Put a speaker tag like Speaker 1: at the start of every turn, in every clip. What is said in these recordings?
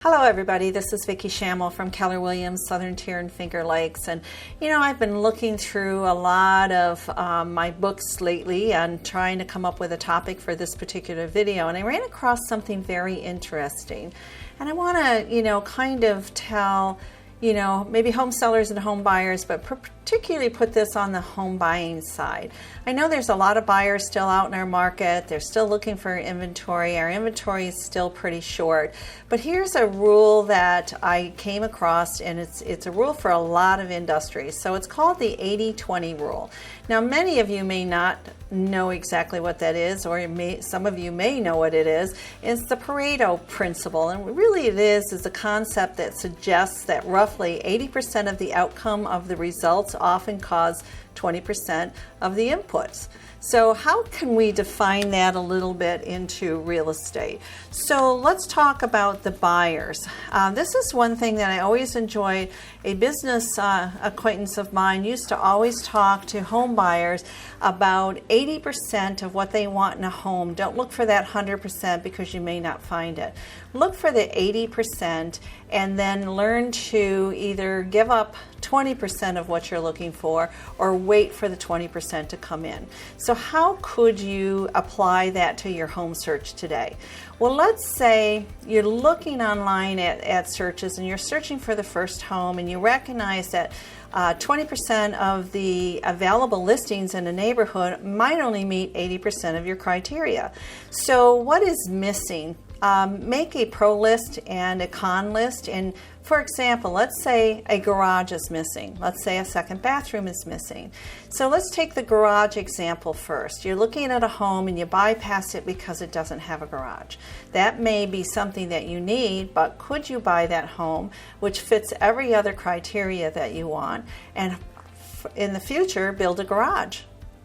Speaker 1: Hello everybody, this is Vicki Schamel from Keller, Southern Tier and Finger Lakes, and I've been looking through a lot of my books lately and trying to come up with a topic for this particular video, and I ran across something very interesting, and I want to kind of tell maybe home sellers and home buyers, but particularly put this on the home buying side. I know there's a lot of buyers still out in our market. They're still looking for inventory. Our inventory is still pretty short. But here's a rule that I came across, and it's a rule for a lot of industries. So it's called the 80-20 rule. Now, many of you may not know exactly what that is, or some of you may know what it is. It's the Pareto principle, and really it is a concept that suggests that roughly 80% of the outcome of the results often cause 20% of the inputs. So how can we define that a little bit into real estate? So let's talk about the buyers. This is one thing that I always enjoyed. A business acquaintance of mine used to always talk to home buyers about 80% of what they want in a home. Don't look for that 100% because you may not find it. Look for the 80% and then learn to either give up 20% of what you're looking for or wait for the 20% to come in. So how could you apply that to your home search today? Well, let's say you're looking online at searches and you're searching for the first home, and you recognize that 20% of the available listings in a neighborhood might only meet 80% of your criteria. So what is missing? Make a pro list and a con list. And for example, let's say a garage is missing. Let's say a second bathroom is missing. So let's take the garage example first. You're looking at a home and you bypass it because it doesn't have a garage. That may be something that you need, but could you buy that home which fits every other criteria that you want, and in the future build a garage?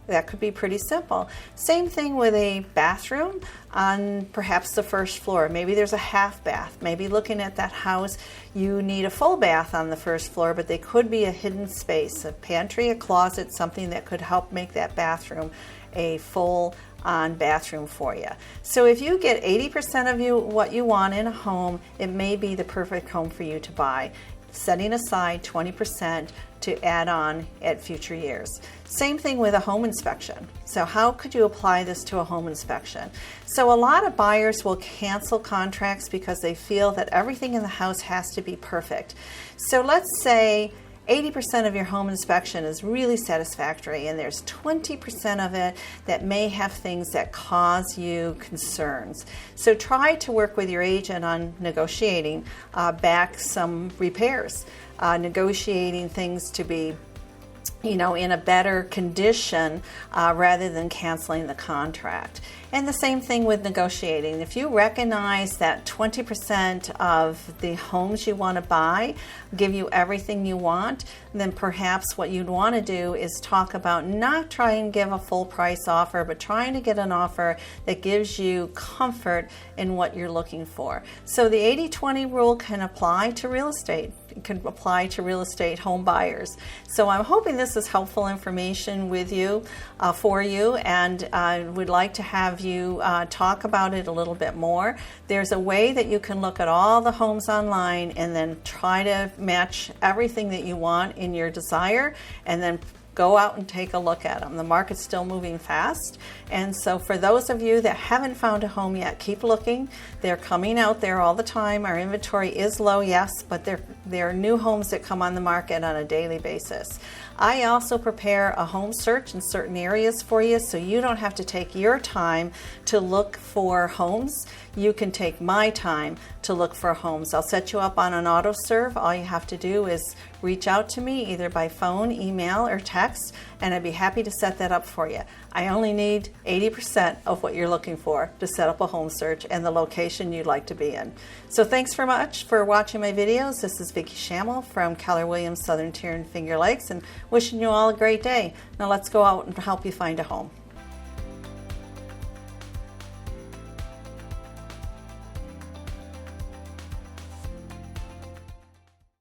Speaker 1: That could be pretty simple. Same thing with a bathroom on perhaps the first floor. Maybe there's a half bath. Maybe looking at that house, you need a full bath on the first floor, but they could be a hidden space, a pantry, a closet, something that could help make that bathroom a full-on bathroom for you. So if you get 80% of what you want in a home, it may be the perfect home for you to buy, setting aside 20% to add on at future years. Same thing with a home inspection. So how could you apply this to a home inspection? So a lot of buyers will cancel contracts because they feel that everything in the house has to be perfect. So let's say 80% of your home inspection is really satisfactory, and there's 20% of it that may have things that cause you concerns. So try to work with your agent on negotiating back some repairs, negotiating things to be in a better condition rather than canceling the contract. And the same thing with negotiating. If you recognize that 20% of the homes you want to buy give you everything you want, then perhaps what you'd want to do is talk about not trying to give a full price offer, but trying to get an offer that gives you comfort in what you're looking for. So the 80-20 rule can apply to real estate. It can apply to real estate home buyers. So I'm hoping this is helpful information with you, for you, and I would like to have you talk about it a little bit more. There's a way that you can look at all the homes online and then try to match everything that you want in your desire, and then go out and take a look at them. The market's still moving fast, and so for those of you that haven't found a home yet, keep looking. They're coming out there all the time. Our inventory is low, yes, but there are new homes that come on the market on a daily basis. I also prepare a home search in certain areas for you, so you don't have to take your time to look for homes. You can take my time to look for homes. I'll set you up on an auto serve. All you have to do is reach out to me either by phone, email, or text, and I'd be happy to set that up for you. I only need 80% of what you're looking for to set up a home search and the location you'd like to be in. So thanks very much for watching my videos. This is Vicki Schamel from Keller, Southern Tier and Finger Lakes, and wishing you all a great day. Now let's go out and help you find a home.